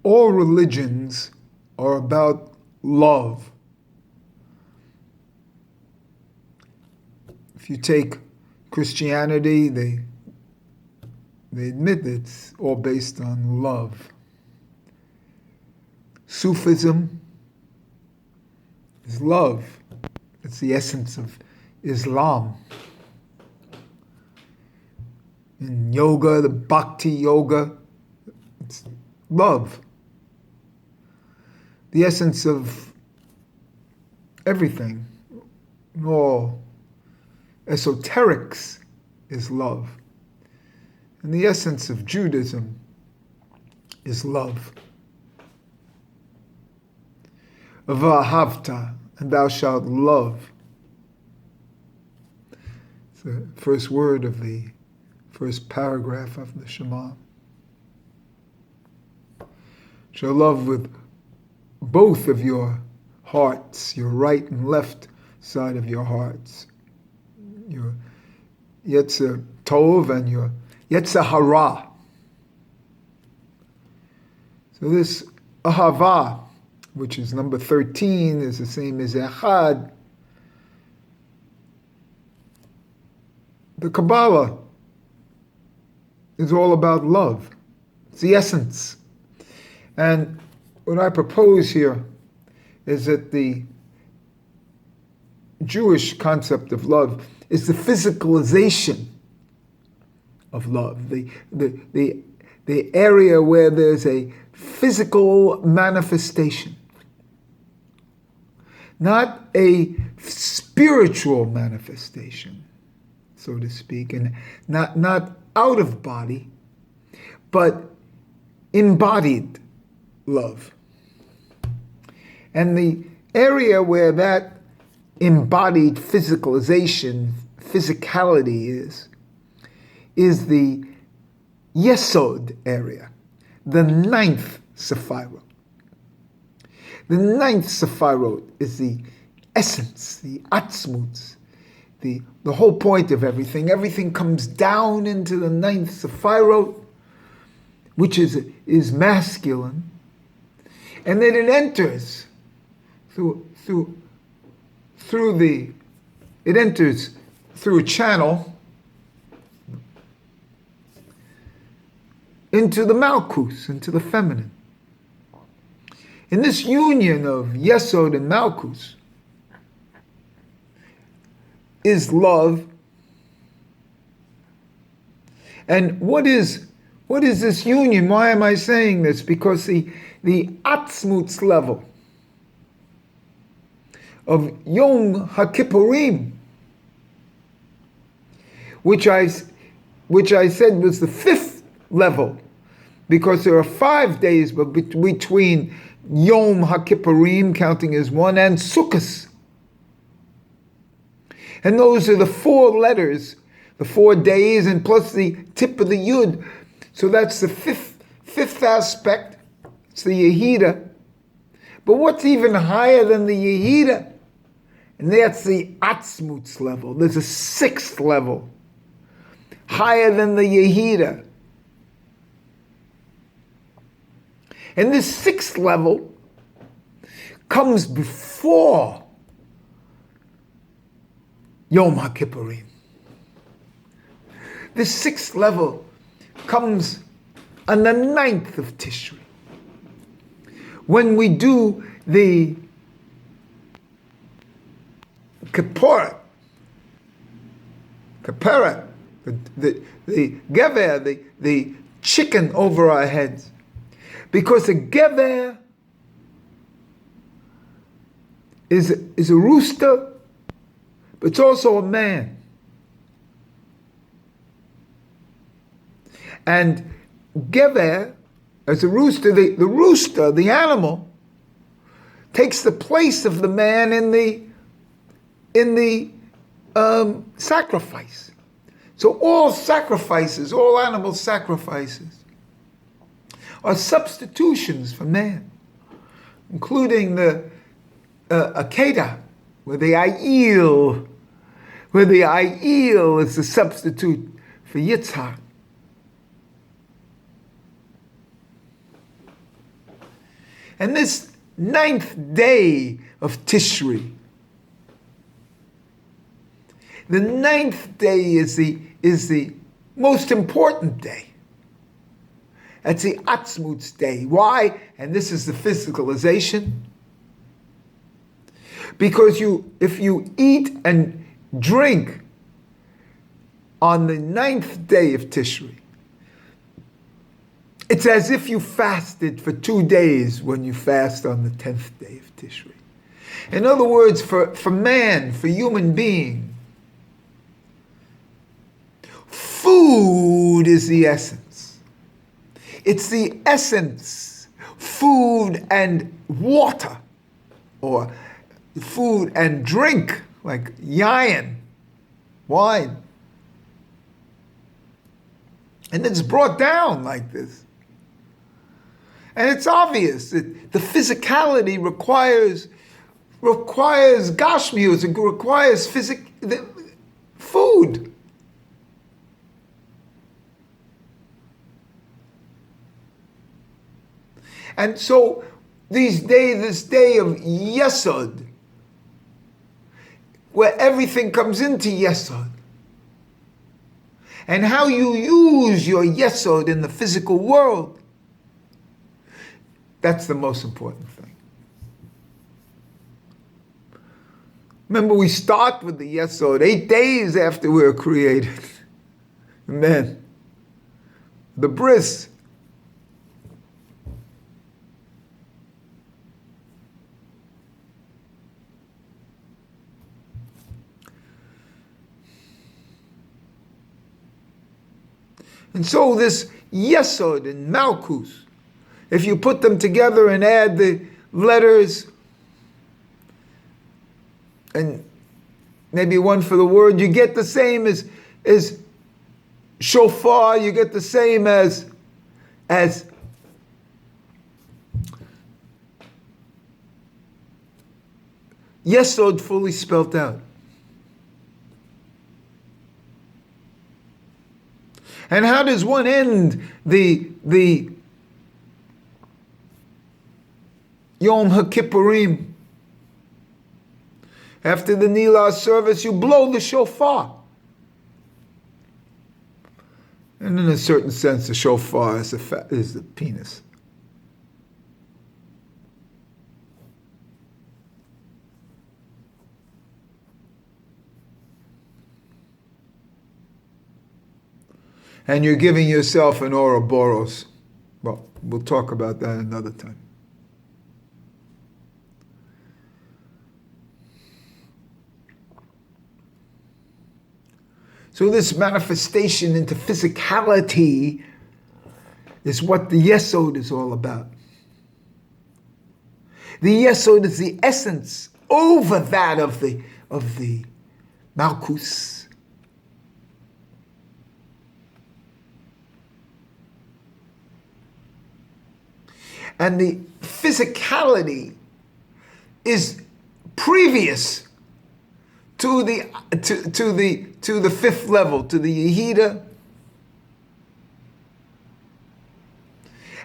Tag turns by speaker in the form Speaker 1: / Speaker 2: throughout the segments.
Speaker 1: all religions are about love. If you take Christianity, they admit it's all based on love. Sufism is love. It's the essence of Islam. In yoga, the bhakti yoga, it's love. The essence of everything, all esoterics, is love. And the essence of Judaism is love. Vahavta, and thou shalt love. It's the first word of the first paragraph of the Shema. Shall love with both of your hearts, your right and left side of your hearts, your Yetzer Tov and your Yetzer Hara. So this Ahava, which is number 13, is the same as Echad. The Kabbalah is all about love. It's the essence. And what I propose here is that the Jewish concept of love is the physicalization of love, the area where there's a physical manifestation, not a spiritual manifestation, so to speak, and not out of body, but embodied love. And the area where that embodied physicalization, physicality is the Yesod area, the 9th Sephirot. The 9th Sephirot is the essence, the Atzmut, the whole point of everything. Everything comes down into the 9th Sephirot, which is masculine, and then it enters it enters through a channel into the Malkus, into the feminine. In this union of Yesod and Malkus is love. And what is this union? Why am I saying this? Because the Atzmut's level of Yom HaKippurim, which I said was the 5th level, because there are 5 days between Yom HaKippurim, counting as one, and Sukkot. And those are the 4 letters, the 4 days, and plus the tip of the Yud. So that's the fifth aspect. It's the Yehida. But what's even higher than the Yehida? And that's the Atzmut's level. There's a 6th level, higher than the Yehida. And this 6th level comes before Yom HaKippurim. This 6th level comes on the 9th of Tishre, when we do the kapara, the gever, the chicken over our heads. Because a gever is a rooster, but it's also a man. And gever, as a rooster, the rooster, the animal, takes the place of the man in the sacrifice. So all sacrifices, all animal sacrifices, are substitutions for man, including the Akedah, where the Ayil is the substitute for Yitzhak. And this 9th day of Tishre, the 9th day is the most important day. That's the Atzmut day. Why? And this is the physicalization. Because if you eat and drink on the 9th day of Tishre, it's as if you fasted for 2 days when you fast on the 10th day of Tishre. In other words, for man, for human being, food is the essence. It's the essence, food and water, or food and drink, like yayin, wine. And it's brought down like this. And it's obvious that the physicality requires gashmius, it requires food. And so this day of Yesod, where everything comes into Yesod, and how you use your Yesod in the physical world, that's the most important thing. Remember, we start with the Yesod 8 days after we were created. Amen. The bris. And so this Yesod and Malkus, if you put them together and add the letters and maybe one for the word, you get the same as shofar, you get the same as Yesod fully spelt out. And how does one end the Yom HaKippurim? After the Nilah service, you blow the shofar. And in a certain sense, the shofar is the penis. And you're giving yourself an Ouroboros. Well, we'll talk about that another time. So this manifestation into physicality is what the Yesod is all about. The Yesod is the essence over that of the Malkus. And the physicality is previous to the 5th level, to the Yehida.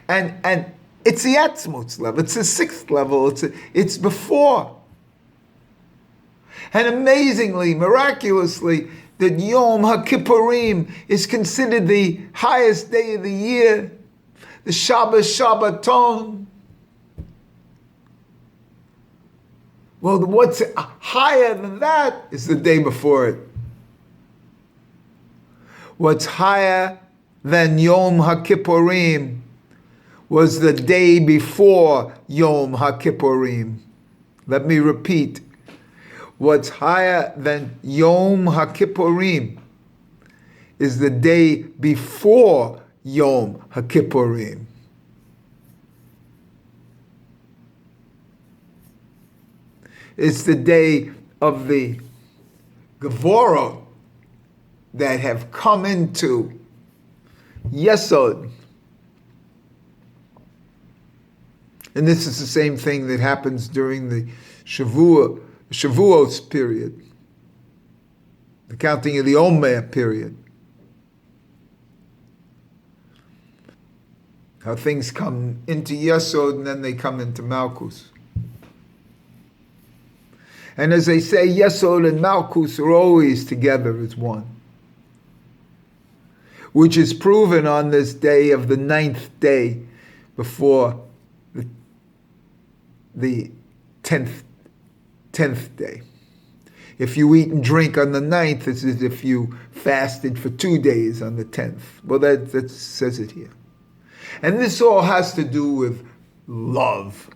Speaker 1: And it's the Atzmut level, it's the 6th level, it's before. And amazingly, miraculously, that Yom HaKippurim is considered the highest day of the year, the Shabbaton. Well, what's higher than that is the day before it. What's higher than Yom HaKippurim was the day before Yom HaKippurim. Let me repeat. What's higher than Yom HaKippurim is the day before Yom HaKippurim. It's the day of the Gevorot that have come into Yesod. And this is the same thing that happens during the Shavuos period, the counting of the Omer period. How things come into Yesod and then they come into Malkus. And as they say, Yesod and Malkus are always together as one, which is proven on this day of the 9th day before the 10th day. If you eat and drink on the 9th, it's as if you fasted for 2 days on the 10th. Well, that says it here. And this all has to do with love.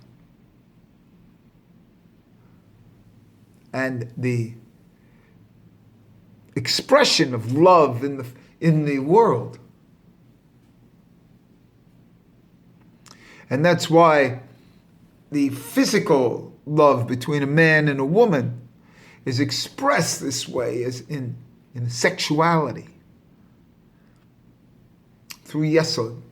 Speaker 1: And the expression of love in the world. And that's why the physical love between a man and a woman is expressed this way as in sexuality through Yesod.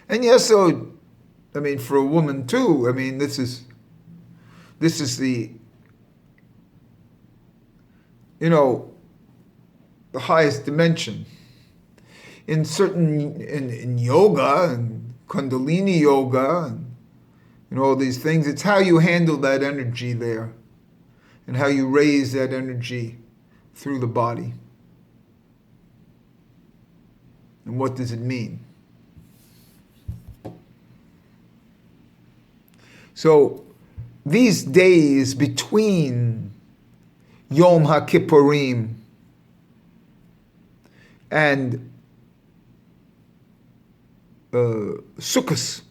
Speaker 1: And Yesod, I mean, for a woman too, I mean, this is the, the highest dimension. In yoga and Kundalini yoga and all these things, it's how you handle that energy there and how you raise that energy through the body. And what does it mean? So these days between Yom HaKippurim and Sukkot,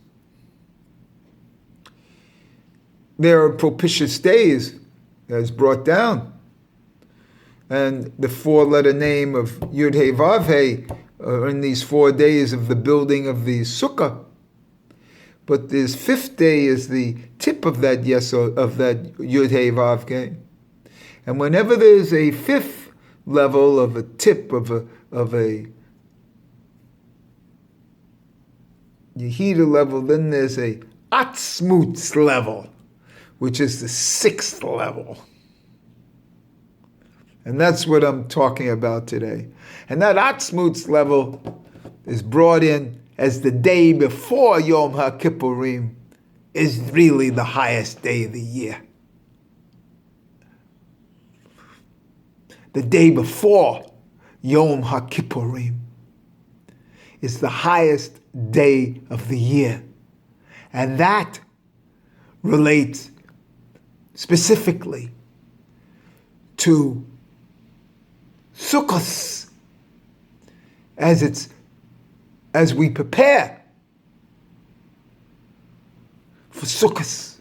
Speaker 1: there are propitious days as brought down. And the 4-letter name of Yud Hey Vav Hey are in these 4 days of the building of the Sukkah. But this 5th day is the tip of that Yesod, of that Yud Hey Vav Hey. And whenever there's a 5th level of a tip of a Yehida level, then there's a Atzmut level, which is the 6th level. And that's what I'm talking about today. And that Atzmut level is brought in as the day before Yom HaKippurim is really the highest day of the year. The day before Yom HaKippurim is the highest day of the year. And that relates specifically to Sukkot as we prepare for Sukkot.